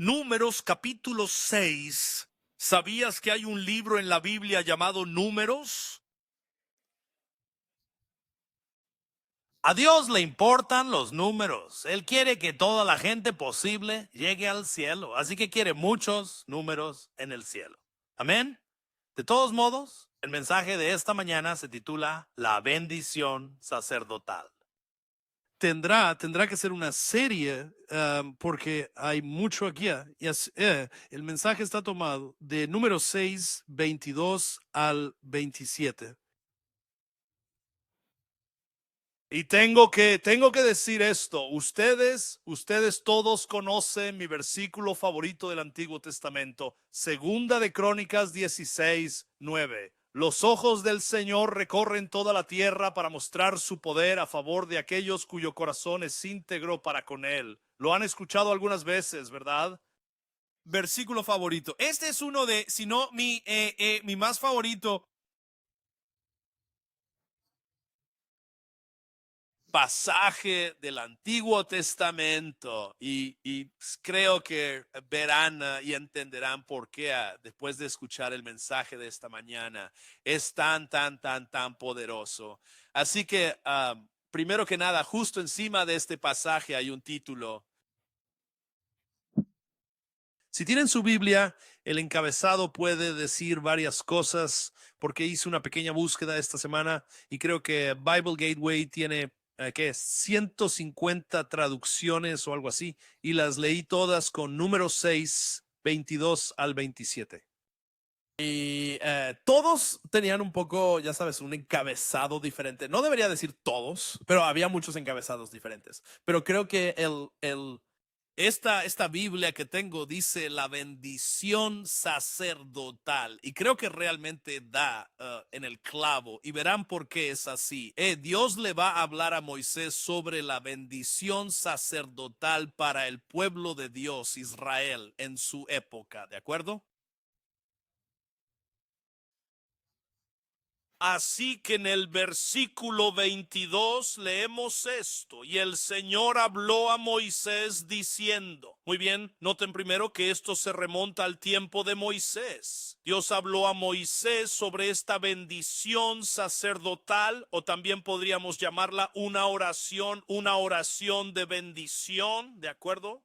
Números capítulo 6. ¿Sabías que hay un libro en la Biblia llamado Números? A Dios le importan los números. Él quiere que toda la gente posible llegue al cielo. Así que quiere muchos números en el cielo. Amén. De todos modos, el mensaje de esta mañana se titula La bendición sacerdotal. Tendrá que ser una serie porque hay mucho aquí. El mensaje está tomado de Números 6, 22 al 27. Y tengo que decir esto. Ustedes todos conocen mi versículo favorito del Antiguo Testamento. Segunda de Crónicas 16, 9. Los ojos del Señor recorren toda la tierra para mostrar su poder a favor de aquellos cuyo corazón es íntegro para con Él. Lo han escuchado algunas veces, ¿verdad? Versículo favorito. Este es uno de, si no mi más favorito. Pasaje del Antiguo Testamento y creo que verán y entenderán por qué después de escuchar el mensaje de esta mañana es tan poderoso. Así que primero que nada, justo encima de este pasaje hay un título. Si tienen su Biblia, el encabezado puede decir varias cosas porque hice una pequeña búsqueda esta semana y creo que Bible Gateway tiene 150 traducciones o algo así, y las leí todas con Números 6, 22 al 27. Y todos tenían un poco, ya sabes, un encabezado diferente. No debería decir todos, pero había muchos encabezados diferentes. Pero creo que esta Biblia que tengo dice la bendición sacerdotal y creo que realmente da en el clavo y verán por qué es así. Dios le va a hablar a Moisés sobre la bendición sacerdotal para el pueblo de Dios, Israel, en su época, ¿de acuerdo? Así que en el versículo 22 leemos esto, y el Señor habló a Moisés diciendo, muy bien, noten primero que esto se remonta al tiempo de Moisés. Dios habló a Moisés sobre esta bendición sacerdotal, o también podríamos llamarla una oración de bendición, ¿de acuerdo?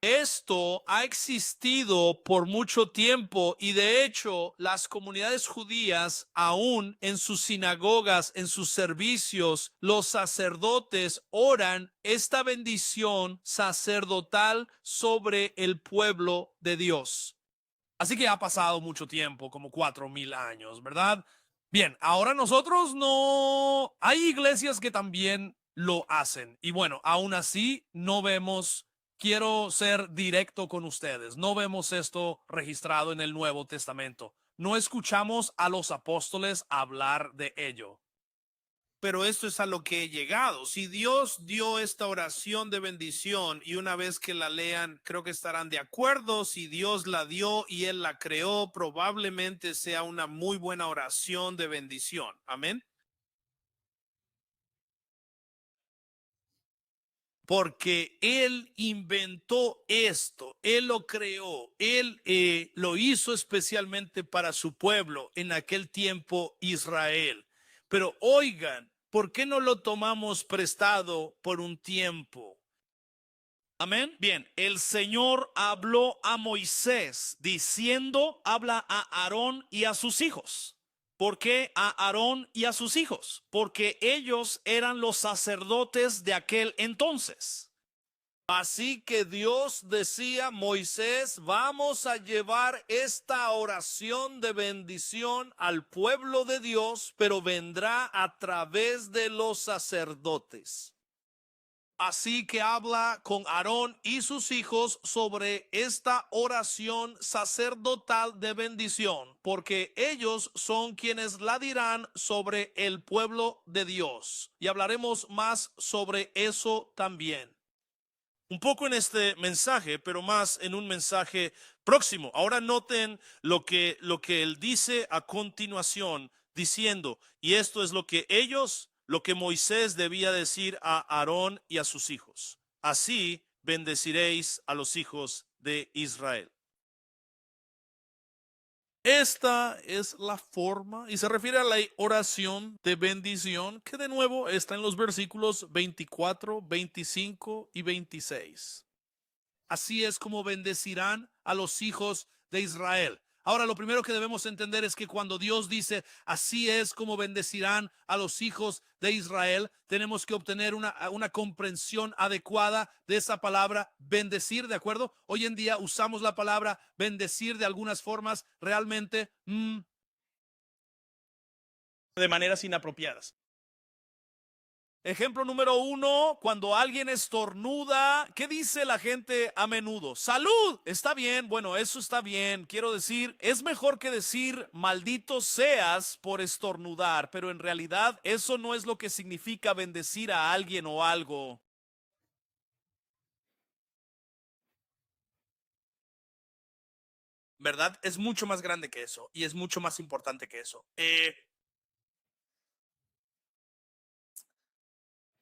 Esto ha existido por mucho tiempo y de hecho las comunidades judías aún en sus sinagogas, en sus servicios, los sacerdotes oran esta bendición sacerdotal sobre el pueblo de Dios. Así que ha pasado mucho tiempo, como 4,000 años, ¿verdad? Bien, ahora nosotros no... Hay iglesias que también lo hacen y bueno, aún así no vemos... Quiero ser directo con ustedes. No vemos esto registrado en el Nuevo Testamento. No escuchamos a los apóstoles hablar de ello. Pero esto es a lo que he llegado. Si Dios dio esta oración de bendición y una vez que la lean, creo que estarán de acuerdo. Si Dios la dio y Él la creó, probablemente sea una muy buena oración de bendición. Amén. Porque Él inventó esto, Él lo creó, Él lo hizo especialmente para su pueblo en aquel tiempo Israel. Pero oigan, ¿por qué no lo tomamos prestado por un tiempo? Amén. Bien, el Señor habló a Moisés diciendo, habla a Aarón y a sus hijos. ¿Por qué a Aarón y a sus hijos? Porque ellos eran los sacerdotes de aquel entonces. Así que Dios decía, Moisés, vamos a llevar esta oración de bendición al pueblo de Dios, pero vendrá a través de los sacerdotes. Así que habla con Aarón y sus hijos sobre esta oración sacerdotal de bendición, porque ellos son quienes la dirán sobre el pueblo de Dios. Y hablaremos más sobre eso también. Un poco en este mensaje, pero más en un mensaje próximo. Ahora noten lo que él dice a continuación, diciendo, y esto es lo que Moisés debía decir a Aarón y a sus hijos. Así bendeciréis a los hijos de Israel. Esta es la forma, y se refiere a la oración de bendición, que de nuevo está en los versículos 24, 25 y 26. Así es como bendecirán a los hijos de Israel. Ahora, lo primero que debemos entender es que cuando Dios dice, así es como bendecirán a los hijos de Israel, tenemos que obtener una comprensión adecuada de esa palabra bendecir, ¿de acuerdo? Hoy en día usamos la palabra bendecir de algunas formas realmente de maneras inapropiadas. Ejemplo número 1, cuando alguien estornuda, ¿qué dice la gente a menudo? ¡Salud! Está bien, bueno, eso está bien. Quiero decir, es mejor que decir maldito seas por estornudar, pero en realidad eso no es lo que significa bendecir a alguien o algo. ¿Verdad? Es mucho más grande que eso y es mucho más importante que eso.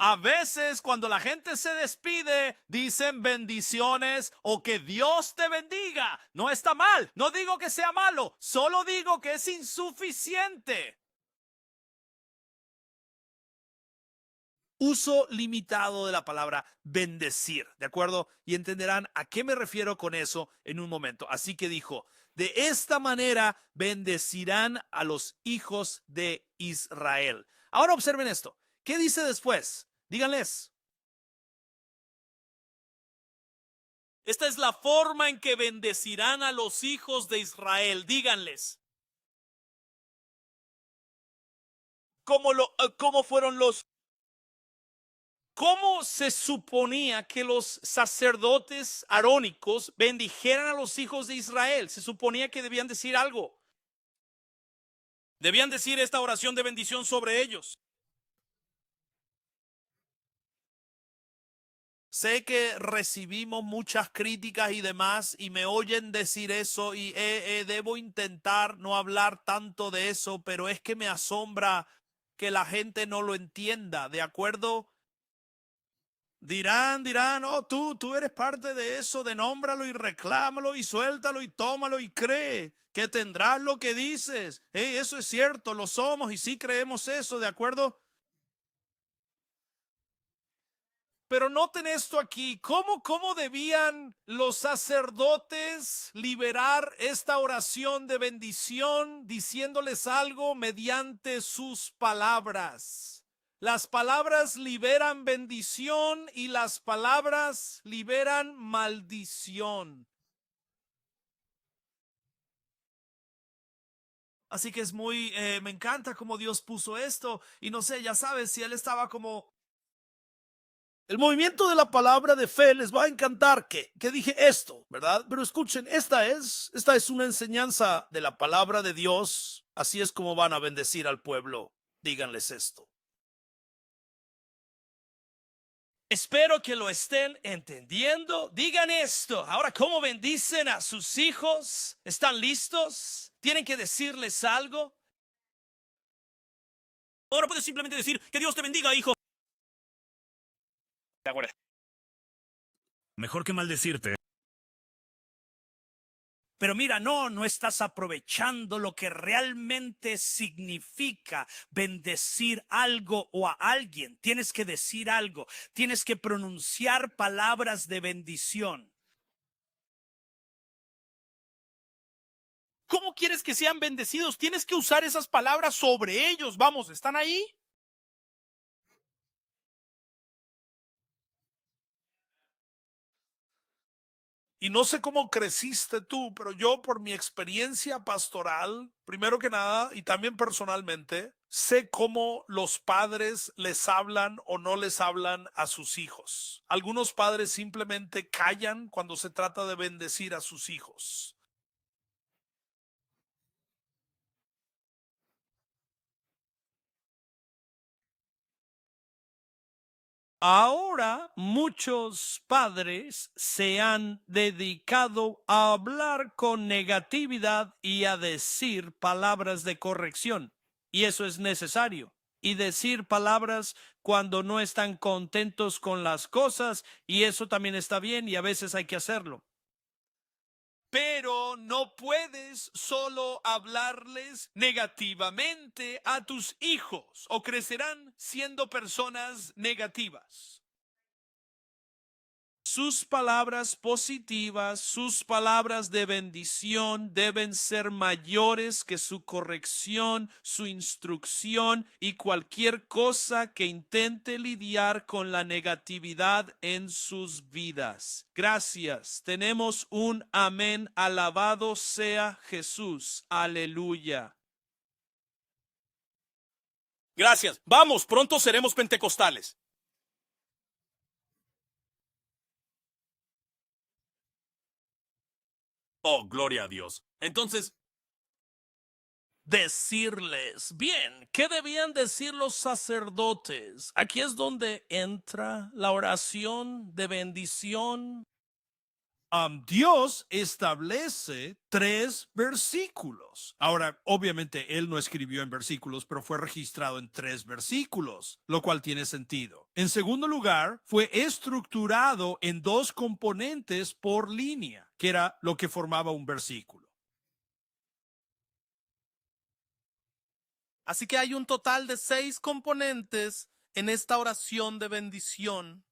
A veces cuando la gente se despide, dicen bendiciones o que Dios te bendiga. No está mal, no digo que sea malo, solo digo que es insuficiente. Uso limitado de la palabra bendecir, ¿de acuerdo? Y entenderán a qué me refiero con eso en un momento. Así que dijo, de esta manera bendecirán a los hijos de Israel. Ahora observen esto. ¿Qué dice después? Díganles. Esta es la forma en que bendecirán a los hijos de Israel. Díganles. ¿Cómo fueron los? ¿Cómo se suponía que los sacerdotes arónicos bendijeran a los hijos de Israel? Se suponía que debían decir algo. Debían decir esta oración de bendición sobre ellos. Sé que recibimos muchas críticas y demás y me oyen decir eso y debo intentar no hablar tanto de eso, pero es que me asombra que la gente no lo entienda, ¿de acuerdo? Dirán, oh, tú eres parte de eso, de nómbralo y reclámalo y suéltalo y tómalo y cree que tendrás lo que dices. Eso es cierto, lo somos y sí creemos eso, ¿de acuerdo? Pero noten esto aquí, ¿cómo debían los sacerdotes liberar esta oración de bendición diciéndoles algo mediante sus palabras? Las palabras liberan bendición y las palabras liberan maldición. Así que es me encanta cómo Dios puso esto y no sé, ya sabes, si él estaba como el movimiento de la palabra de fe les va a encantar que dije esto, ¿verdad? Pero escuchen, esta es una enseñanza de la palabra de Dios. Así es como van a bendecir al pueblo. Díganles esto. Espero que lo estén entendiendo. Digan esto. Ahora, ¿cómo bendicen a sus hijos? ¿Están listos? ¿Tienen que decirles algo? Ahora puedes simplemente decir que Dios te bendiga, hijo. De acuerdo. Mejor que maldecirte. Pero mira, no estás aprovechando lo que realmente significa bendecir algo o a alguien. Tienes que decir algo, tienes que pronunciar palabras de bendición. ¿Cómo quieres que sean bendecidos? Tienes que usar esas palabras sobre ellos. Vamos, ¿están ahí? Y no sé cómo creciste tú, pero yo por mi experiencia pastoral, primero que nada, y también personalmente, sé cómo los padres les hablan o no les hablan a sus hijos. Algunos padres simplemente callan cuando se trata de bendecir a sus hijos. Ahora muchos padres se han dedicado a hablar con negatividad y a decir palabras de corrección. Y eso es necesario. Y decir palabras cuando no están contentos con las cosas, y eso también está bien y a veces hay que hacerlo. no puedes solo hablarles negativamente a tus hijos o crecerán siendo personas negativas. Sus palabras positivas, sus palabras de bendición deben ser mayores que su corrección, su instrucción y cualquier cosa que intente lidiar con la negatividad en sus vidas. Gracias. Tenemos un amén. Alabado sea Jesús. Aleluya. Gracias. Vamos, pronto seremos pentecostales. Oh, gloria a Dios. Entonces, decirles, bien, ¿qué debían decir los sacerdotes? Aquí es donde entra la oración de bendición. Dios establece 3 versículos. Ahora, obviamente, él no escribió en versículos, pero fue registrado en 3 versículos, lo cual tiene sentido. En segundo lugar, fue estructurado en 2 componentes por línea, que era lo que formaba un versículo. Así que hay un total de 6 componentes en esta oración de bendición.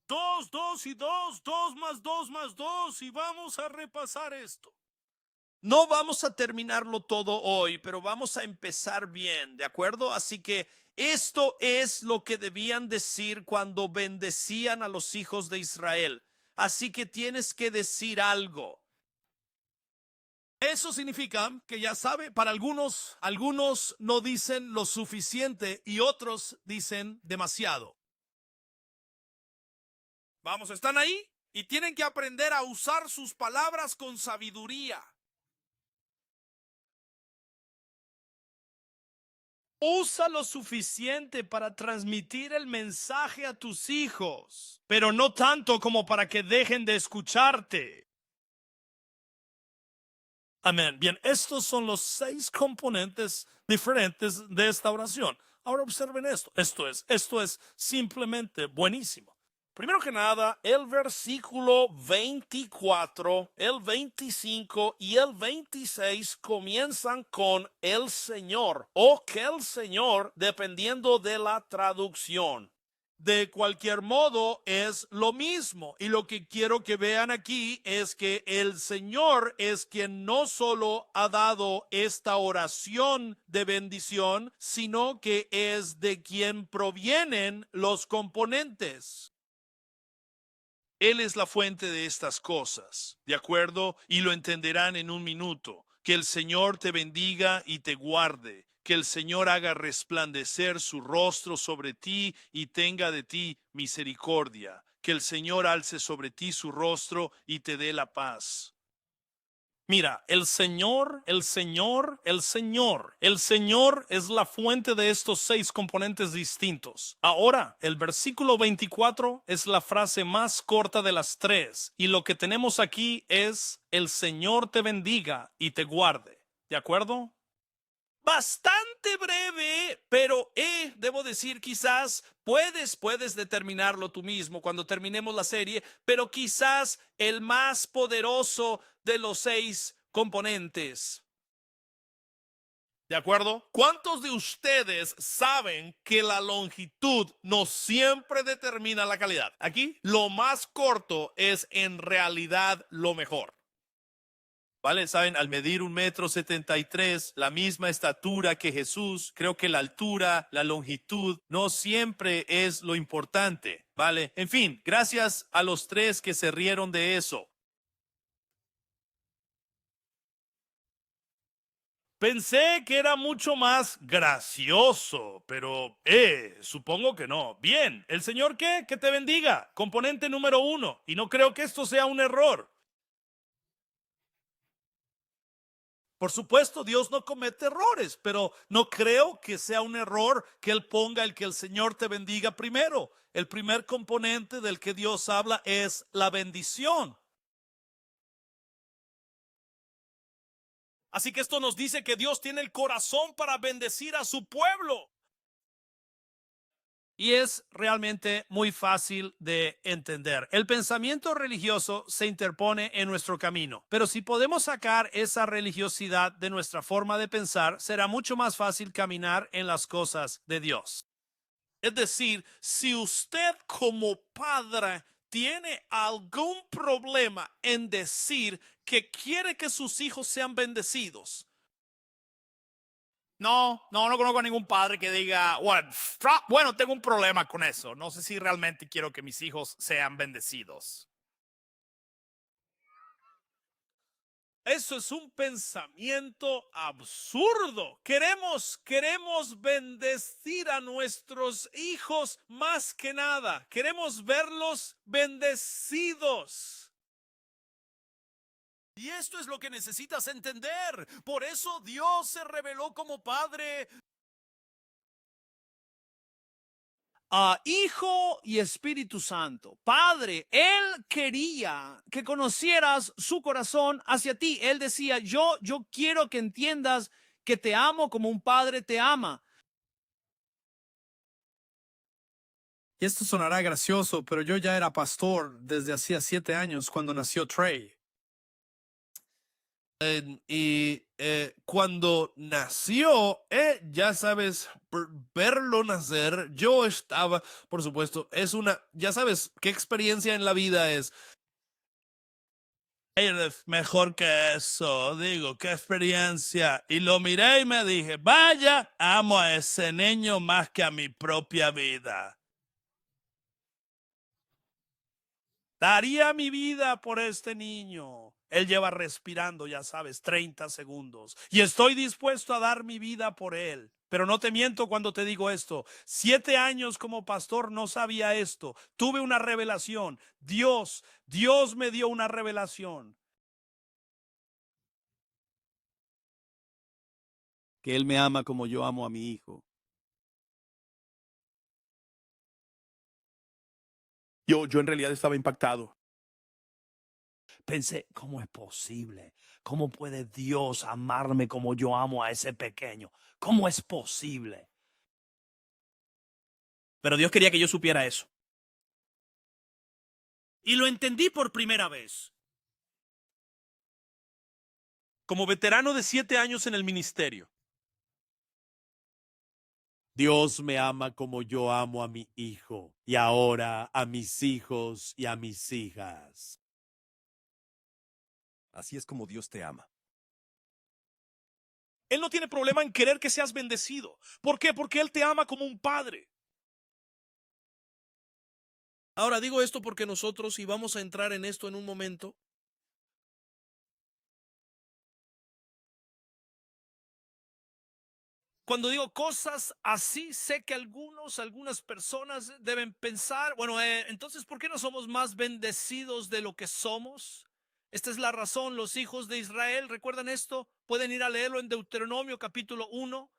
2, 2 y 2, 2 más 2 más 2 y vamos a repasar esto. No vamos a terminarlo todo hoy, pero vamos a empezar bien, ¿de acuerdo? Así que esto es lo que debían decir cuando bendecían a los hijos de Israel. Así que tienes que decir algo. Eso significa que ya sabe, para algunos no dicen lo suficiente y otros dicen demasiado. Vamos, ¿están ahí? Y tienen que aprender a usar sus palabras con sabiduría. Usa lo suficiente para transmitir el mensaje a tus hijos, pero no tanto como para que dejen de escucharte. Amén. Bien, estos son los 6 componentes diferentes de esta oración. Ahora observen esto. Esto es simplemente buenísimo. Primero que nada, el versículo 24, el 25 y el 26 comienzan con el Señor o que el Señor, dependiendo de la traducción. De cualquier modo, es lo mismo. Y lo que quiero que vean aquí es que el Señor es quien no solo ha dado esta oración de bendición, sino que es de quien provienen los componentes. Él es la fuente de estas cosas, ¿de acuerdo? Y lo entenderán en un minuto. Que el Señor te bendiga y te guarde. Que el Señor haga resplandecer su rostro sobre ti y tenga de ti misericordia. Que el Señor alce sobre ti su rostro y te dé la paz. Mira, el Señor es la fuente de estos 6 componentes distintos. Ahora, el versículo 24 es la frase más corta de las 3 y lo que tenemos aquí es el Señor te bendiga y te guarde. ¿De acuerdo? Bastante breve, pero debo decir, quizás puedes determinarlo tú mismo cuando terminemos la serie, pero quizás el más poderoso de los 6 componentes. ¿De acuerdo? ¿Cuántos de ustedes saben que la longitud no siempre determina la calidad? Aquí, lo más corto es en realidad lo mejor. ¿Vale? Saben, al medir 1,73 m, la misma estatura que Jesús, creo que la altura, la longitud, no siempre es lo importante, ¿vale? En fin, gracias a los 3 que se rieron de eso. Pensé que era mucho más gracioso, pero supongo que no. Bien, ¿el Señor qué? Que te bendiga. Componente número 1. Y no creo que esto sea un error. Por supuesto, Dios no comete errores, pero no creo que sea un error que Él ponga el que el Señor te bendiga primero. El primer componente del que Dios habla es la bendición. Así que esto nos dice que Dios tiene el corazón para bendecir a su pueblo. Y es realmente muy fácil de entender. El pensamiento religioso se interpone en nuestro camino, pero si podemos sacar esa religiosidad de nuestra forma de pensar, será mucho más fácil caminar en las cosas de Dios. Es decir, si usted como padre tiene algún problema en decir que quiere que sus hijos sean bendecidos, No conozco a ningún padre que diga, bueno, tengo un problema con eso. No sé si realmente quiero que mis hijos sean bendecidos. eso es un pensamiento absurdo. Queremos bendecir a nuestros hijos más que nada. Queremos verlos bendecidos. Y esto es lo que necesitas entender. Por eso Dios se reveló como Padre. Hijo y Espíritu Santo. Padre, Él quería que conocieras su corazón hacia ti. Él decía, yo quiero que entiendas que te amo como un padre te ama. Y esto sonará gracioso, pero yo ya era pastor desde hacía 7 años cuando nació Trey. Cuando nació, ya sabes, verlo nacer, yo estaba, por supuesto, ya sabes qué experiencia en la vida es. Eres mejor que eso, digo, qué experiencia. Y lo miré y me dije, vaya, amo a ese niño más que a mi propia vida. Daría mi vida por este niño. Él lleva respirando, ya sabes, 30 segundos. Y estoy dispuesto a dar mi vida por él. Pero no te miento cuando te digo esto. 7 años como pastor no sabía esto. Tuve una revelación. Dios me dio una revelación. Que Él me ama como yo amo a mi hijo. Yo en realidad estaba impactado. Pensé, ¿cómo es posible? ¿Cómo puede Dios amarme como yo amo a ese pequeño? ¿Cómo es posible? Pero Dios quería que yo supiera eso. Y lo entendí por primera vez. Como veterano de 7 años en el ministerio, Dios me ama como yo amo a mi hijo y ahora a mis hijos y a mis hijas. Así es como Dios te ama. Él no tiene problema en querer que seas bendecido. ¿Por qué? Porque Él te ama como un padre. Ahora digo esto porque nosotros, y vamos a entrar en esto en un momento, cuando digo cosas así, sé que algunas personas deben pensar, bueno, entonces, ¿por qué no somos más bendecidos de lo que somos? Esta es la razón, los hijos de Israel, ¿recuerdan esto? Pueden ir a leerlo en Deuteronomio capítulo 1.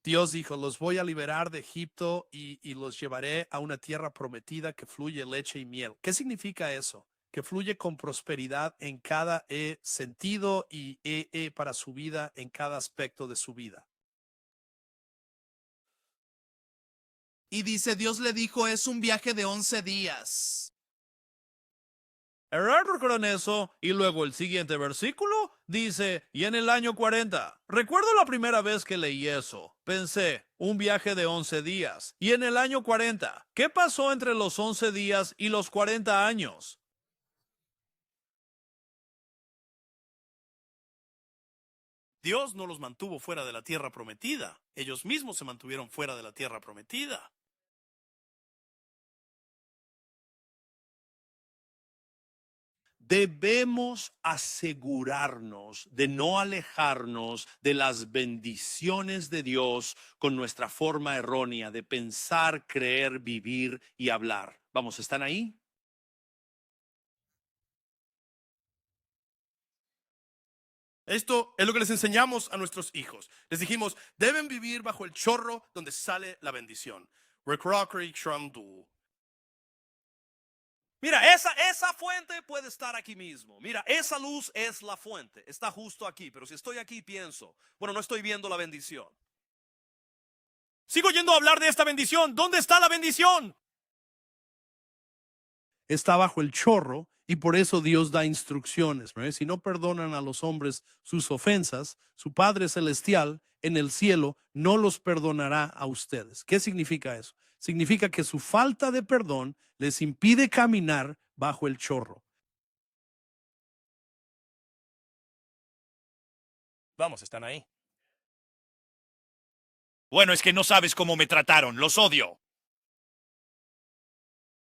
Dios dijo, los voy a liberar de Egipto y los llevaré a una tierra prometida que fluye leche y miel. ¿Qué significa eso? Que fluye con prosperidad en cada sentido y para su vida, en cada aspecto de su vida. Y dice, Dios le dijo, es un viaje de 11 días. Recuerdan eso, y luego el siguiente versículo dice, y en el año 40. Recuerdo la primera vez que leí eso. Pensé, un viaje de 11 días. Y en el año 40, ¿qué pasó entre los 11 días y los 40 años? Dios no los mantuvo fuera de la tierra prometida. Ellos mismos se mantuvieron fuera de la tierra prometida. Debemos asegurarnos de no alejarnos de las bendiciones de Dios con nuestra forma errónea de pensar, creer, vivir y hablar. Vamos, ¿están ahí? Esto es lo que les enseñamos a nuestros hijos. Les dijimos, deben vivir bajo el chorro donde sale la bendición. Mira, esa fuente puede estar aquí mismo. Mira, esa luz es la fuente. Está justo aquí. Pero si estoy aquí, pienso, bueno, no estoy viendo la bendición. Sigo yendo a hablar de esta bendición. ¿Dónde está la bendición? Está bajo el chorro y por eso Dios da instrucciones. ¿No? Si no perdonan a los hombres sus ofensas, su Padre Celestial en el cielo no los perdonará a ustedes. ¿Qué significa eso? Significa que su falta de perdón les impide caminar bajo el chorro. Vamos, están ahí. Bueno, es que no sabes cómo me trataron. Los odio.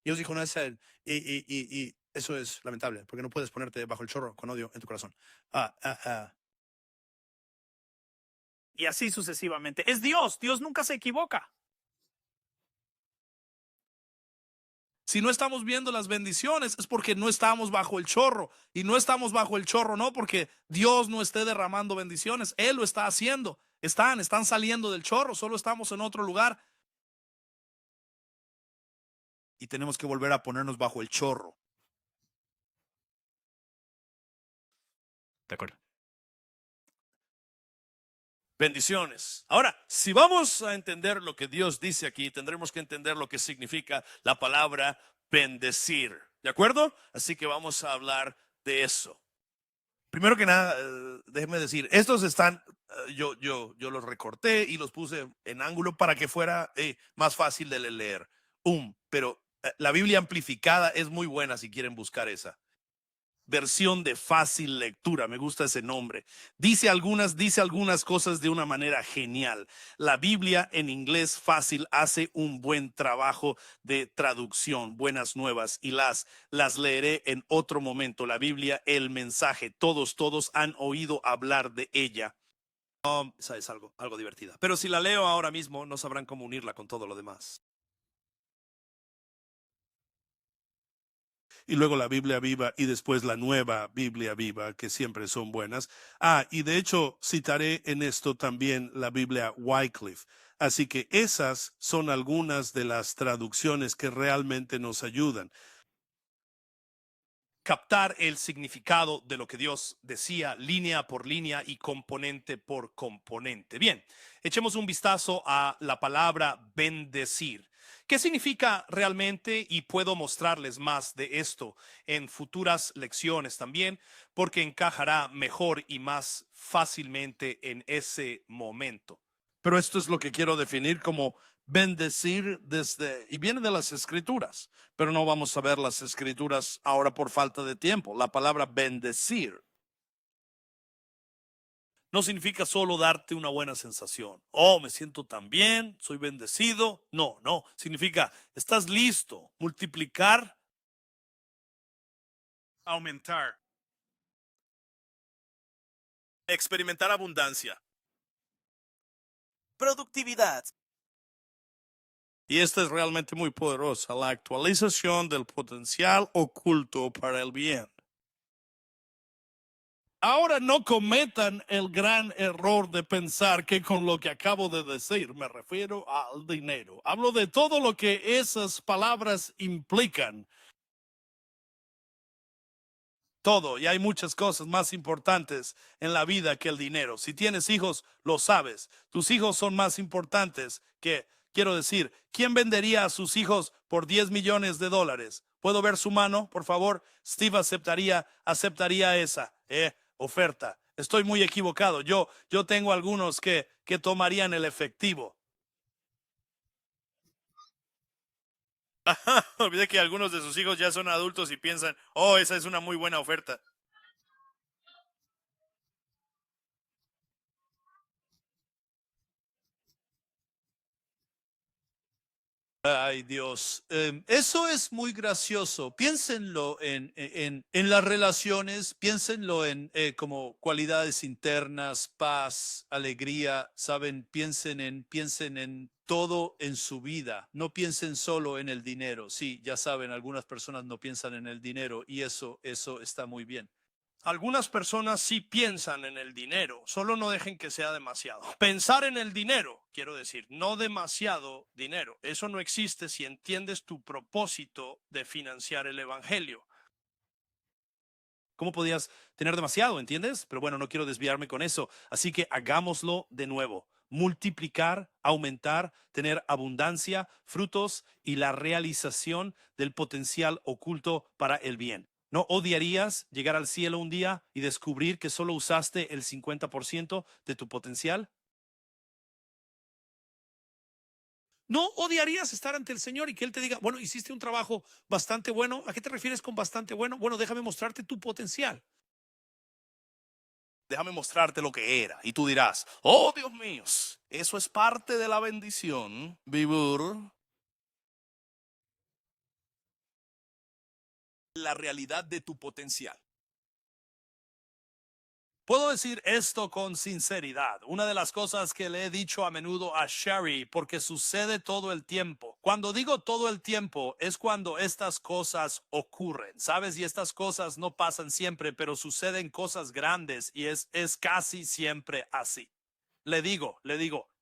Dios dijo, no es él. Y eso es lamentable, porque no puedes ponerte bajo el chorro con odio en tu corazón. Y así sucesivamente. Es Dios. Dios nunca se equivoca. Si no estamos viendo las bendiciones es porque no estamos bajo el chorro. Y no estamos bajo el chorro no porque Dios no esté derramando bendiciones. Él lo está haciendo. Están saliendo del chorro. Solo estamos en otro lugar. Y tenemos que volver a ponernos bajo el chorro. De acuerdo. Bendiciones. Ahora, si vamos a entender lo que Dios dice aquí, tendremos que entender lo que significa la palabra bendecir. ¿De acuerdo? Así que vamos a hablar de eso. Primero que nada, déjeme decir, estos están, yo los recorté y los puse en ángulo para que fuera más fácil de leer. Pero la Biblia amplificada es muy buena si quieren buscar esa. Versión de fácil lectura, me gusta ese nombre. Dice algunas cosas de una manera genial. La Biblia en inglés fácil hace un buen trabajo de traducción, buenas nuevas, y las leeré en otro momento. La Biblia, el mensaje, todos han oído hablar de ella. Esa es algo divertida. Pero si la leo ahora mismo, no sabrán cómo unirla con todo lo demás. Y luego la Biblia viva y después la nueva Biblia viva, que siempre son buenas. Y de hecho citaré en esto también la Biblia Wycliffe. Así que esas son algunas de las traducciones que realmente nos ayudan. Captar el significado de lo que Dios decía línea por línea y componente por componente. Bien, echemos un vistazo a la palabra bendecir. ¿Qué significa realmente? Y puedo mostrarles más de esto en futuras lecciones también, porque encajará mejor y más fácilmente en ese momento. Pero esto es lo que quiero definir como bendecir y viene de las escrituras, pero no vamos a ver las escrituras ahora por falta de tiempo. La palabra bendecir No significa solo darte una buena sensación. Oh, me siento tan bien, soy bendecido. No. Significa, estás listo. Multiplicar. Aumentar. Experimentar abundancia. Productividad. Y esta es realmente muy poderosa. La actualización del potencial oculto para el bien. Ahora no cometan el gran error de pensar que con lo que acabo de decir me refiero al dinero. Hablo de todo lo que esas palabras implican. Todo, y hay muchas cosas más importantes en la vida que el dinero. Si tienes hijos, lo sabes. Tus hijos son más importantes que, quiero decir, ¿quién vendería a sus hijos por $10 millones? ¿Puedo ver su mano, por favor? Steve aceptaría esa oferta. Estoy muy equivocado. Yo tengo algunos que tomarían el efectivo. Olvide que algunos de sus hijos ya son adultos y piensan, oh, esa es una muy buena oferta. Ay, Dios. Eso es muy gracioso. Piénsenlo en las relaciones, piénsenlo en como cualidades internas, paz, alegría, ¿saben? Piensen en todo en su vida. No piensen solo en el dinero. Sí, ya saben, algunas personas no piensan en el dinero y eso está muy bien. Algunas personas sí piensan en el dinero, solo no dejen que sea demasiado. Pensar en el dinero, quiero decir, no demasiado dinero. Eso no existe si entiendes tu propósito de financiar el evangelio. ¿Cómo podías tener demasiado, entiendes? Pero bueno, no quiero desviarme con eso, así que hagámoslo de nuevo. multiplicar, aumentar, tener abundancia, frutos y la realización del potencial oculto para el bien. ¿No odiarías llegar al cielo un día y descubrir que solo usaste el 50% de tu potencial? ¿No odiarías estar ante el Señor y que Él te diga, bueno, hiciste un trabajo bastante bueno? ¿A qué te refieres con bastante bueno? Bueno, déjame mostrarte tu potencial. Déjame mostrarte lo que era. Y tú dirás, oh Dios mío, eso es parte de la bendición, vivir La realidad de tu potencial. Puedo decir esto con sinceridad. Una de las cosas que le he dicho a menudo a Sherry, porque sucede todo el tiempo. Cuando digo todo el tiempo, es cuando estas cosas ocurren, ¿sabes? Y estas cosas no pasan siempre, pero suceden cosas grandes y es casi siempre así. Le digo,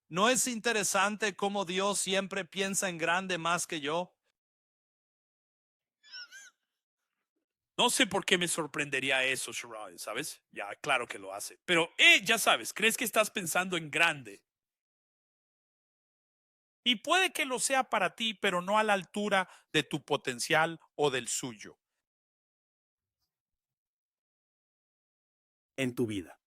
¿no es interesante cómo Dios siempre piensa en grande más que yo? No sé por qué me sorprendería eso, Sherrod, ¿sabes? Ya, claro que lo hace. Pero, ya sabes, crees que estás pensando en grande. Y puede que lo sea para ti, pero no a la altura de tu potencial o del suyo. En tu vida.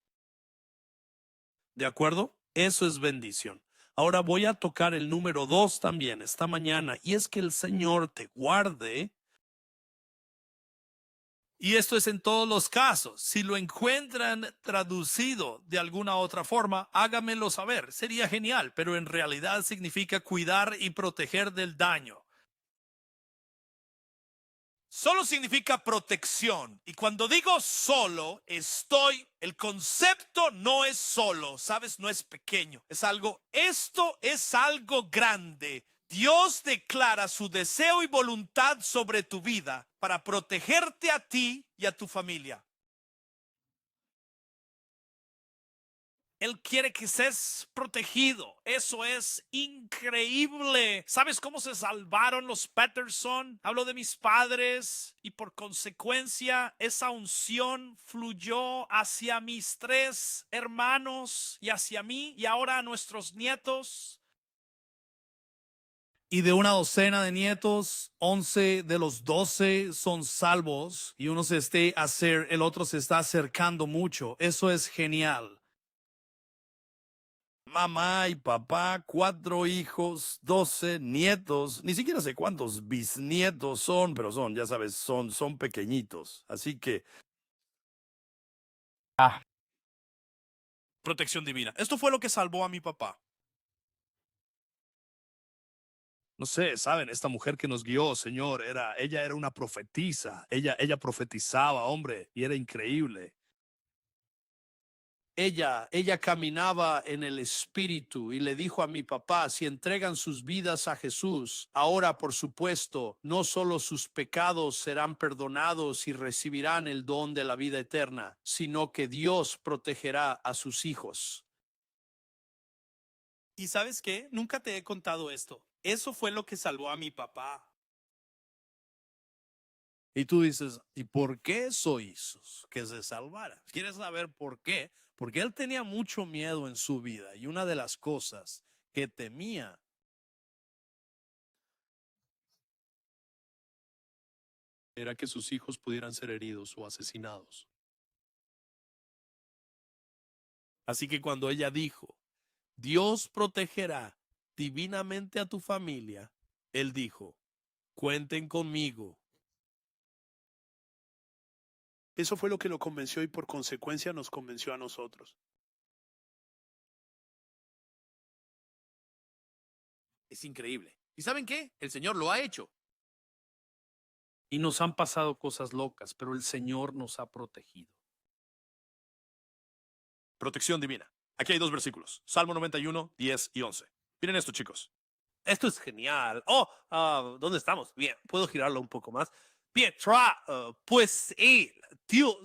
¿De acuerdo? Eso es bendición. Ahora voy a tocar el número 2 también esta mañana, y es que el Señor te guarde. Y esto es en todos los casos. Si lo encuentran traducido de alguna otra forma, hágamelo saber. Sería genial, pero en realidad significa cuidar y proteger del daño. Solo significa protección. Y cuando digo solo, el concepto no es solo, ¿sabes? No es pequeño, es algo, esto es algo grande. Dios declara su deseo y voluntad sobre tu vida para protegerte a ti y a tu familia. Él quiere que seas protegido. Eso es increíble. ¿Sabes cómo se salvaron los Peterson? Hablo de mis padres y por consecuencia esa unción fluyó hacia mis 3 hermanos y hacia mí y ahora a nuestros nietos. Y de una docena de nietos, 11 de los 12 son salvos y el otro se está acercando mucho. Eso es genial. Mamá y papá, 4 hijos, 12 nietos, ni siquiera sé cuántos bisnietos son, pero ya sabes, son pequeñitos. Así que Protección divina. Esto fue lo que salvó a mi papá. no sé, saben, esta mujer que nos guió, Señor, ella era una profetisa. Ella profetizaba, hombre, y era increíble. Ella caminaba en el Espíritu y le dijo a mi papá, si entregan sus vidas a Jesús, ahora por supuesto, no solo sus pecados serán perdonados y recibirán el don de la vida eterna, sino que Dios protegerá a sus hijos. ¿Y sabes qué? Nunca te he contado esto. Eso fue lo que salvó a mi papá. y tú dices, ¿y por qué eso hizo que se salvara? ¿Quieres saber por qué? Porque él tenía mucho miedo en su vida y una de las cosas que temía Era que sus hijos pudieran ser heridos o asesinados. Así que cuando ella dijo, Dios protegerá divinamente a tu familia, él dijo, cuenten conmigo. Eso fue lo que lo convenció y por consecuencia nos convenció a nosotros. Es increíble. ¿Y saben qué? El Señor lo ha hecho. Y nos han pasado cosas locas, pero el Señor nos ha protegido. Protección divina. Aquí hay 2 versículos. Salmo 91, 10 y 11. Miren esto, chicos. Esto es genial. ¿Dónde estamos? Bien, puedo girarlo un poco más. Bien, pues él, Dios,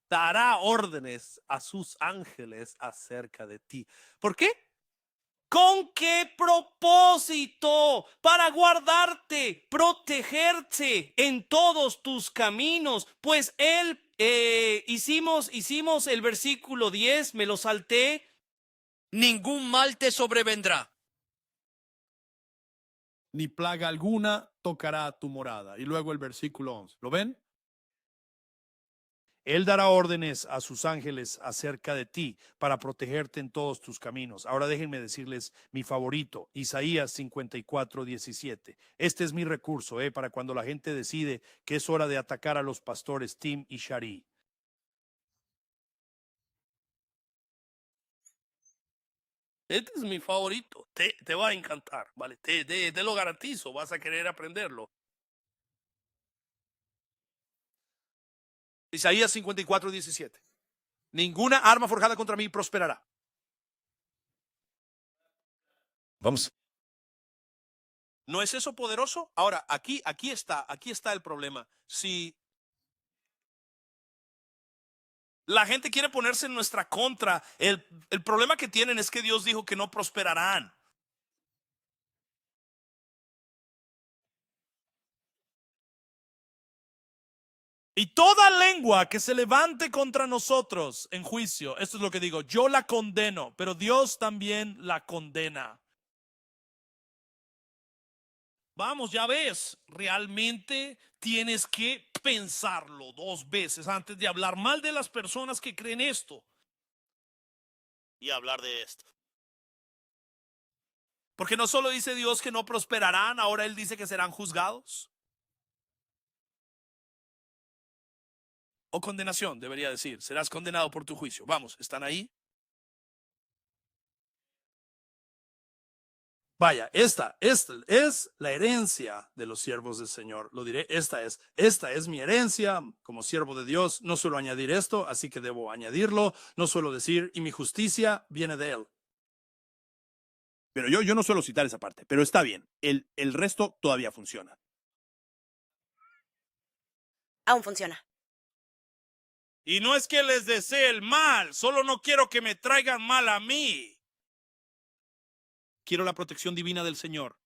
dará órdenes a sus ángeles acerca de ti. ¿Por qué? ¿Con qué propósito? Para guardarte, protegerte en todos tus caminos. Pues hicimos el versículo 10, me lo salté. ningún mal te sobrevendrá. Ni plaga alguna tocará tu morada. Y luego el versículo 11. ¿Lo ven? Él dará órdenes a sus ángeles acerca de ti para protegerte en todos tus caminos. Ahora déjenme decirles mi favorito, Isaías 54:17. Este es mi recurso para cuando la gente decide que es hora de atacar a los pastores Tim y Shari. Este es mi favorito. Te va a encantar, ¿vale? Te lo garantizo, vas a querer aprenderlo. Isaías 54:17. Ninguna arma forjada contra mí prosperará. Vamos. ¿No es eso poderoso? Ahora, aquí está el problema. Si La gente quiere ponerse en nuestra contra. El problema que tienen es que Dios dijo que no prosperarán. Y toda lengua que se levante contra nosotros en juicio, esto es lo que digo, yo la condeno, pero Dios también la condena. Vamos, ya ves, realmente tienes que pensarlo 2 veces antes de hablar mal de las personas que creen esto. Y hablar de esto. Porque no solo dice Dios que no prosperarán, ahora Él dice que serán juzgados. O condenación, debería decir. Serás condenado por tu juicio. Vamos, ¿están ahí? Vaya, esta es la herencia de los siervos del Señor. Lo diré, esta es mi herencia como siervo de Dios. No suelo añadir esto, así que debo añadirlo. No suelo decir, y mi justicia viene de Él. Pero yo no suelo citar esa parte, pero está bien. El resto todavía funciona. Aún funciona. Y no es que les desee el mal, solo no quiero que me traigan mal a mí. quiero la protección divina del Señor.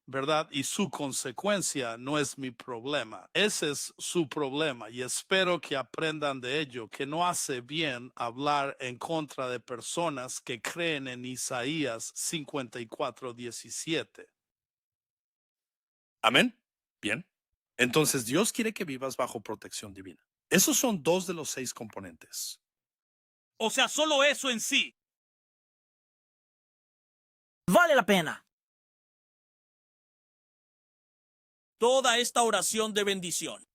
¿Verdad? Y su consecuencia no es mi problema. Ese es su problema y espero que aprendan de ello, que no hace bien hablar en contra de personas que creen en Isaías 54:17. Amén. Bien. Entonces Dios quiere que vivas bajo protección divina. Esos son 2 de los 6 componentes. O sea, solo eso en sí. Vale la pena. Toda esta oración de bendición.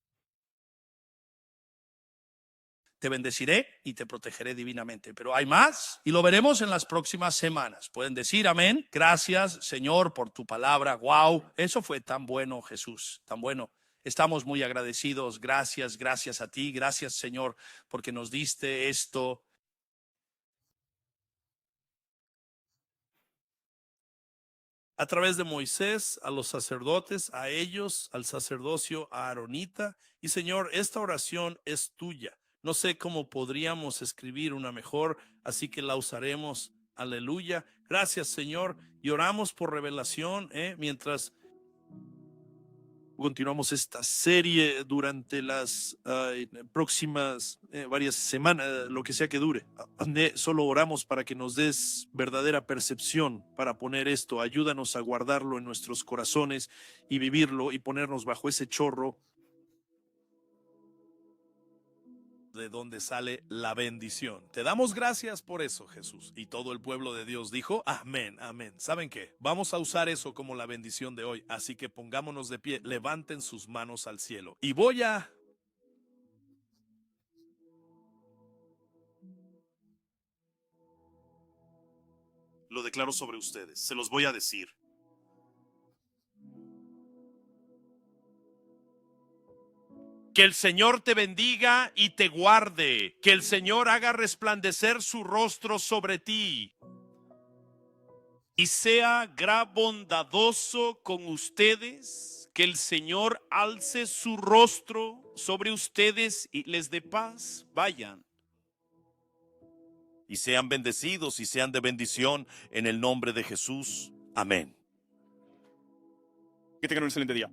Te bendeciré y te protegeré divinamente. Pero hay más y lo veremos en las próximas semanas. Pueden decir amén. Gracias, Señor, por tu palabra. Wow, eso fue tan bueno, Jesús, tan bueno. Estamos muy agradecidos. Gracias, gracias a ti. Gracias, Señor, porque nos diste esto. A través de Moisés, a los sacerdotes, a ellos, al sacerdocio aaronita. Y Señor, esta oración es tuya. No sé cómo podríamos escribir una mejor, así que la usaremos. Aleluya. Gracias, Señor. Y oramos por revelación, mientras continuamos esta serie durante las próximas varias semanas, lo que sea que dure. Solo oramos para que nos des verdadera percepción para poner esto. Ayúdanos a guardarlo en nuestros corazones y vivirlo y ponernos bajo ese chorro de donde sale la bendición. Te damos gracias por eso, Jesús. Y todo el pueblo de Dios dijo, amén, amén. ¿Saben qué? Vamos a usar eso como la bendición de hoy. Así que pongámonos de pie, levanten sus manos al cielo. Y voy a... Lo declaro sobre ustedes. Se los voy a decir. Que el Señor te bendiga y te guarde. Que el Señor haga resplandecer su rostro sobre ti. Y sea bondadoso con ustedes. Que el Señor alce su rostro sobre ustedes y les dé paz. Vayan. Y sean bendecidos y sean de bendición en el nombre de Jesús. Amén. Que tengan un excelente día.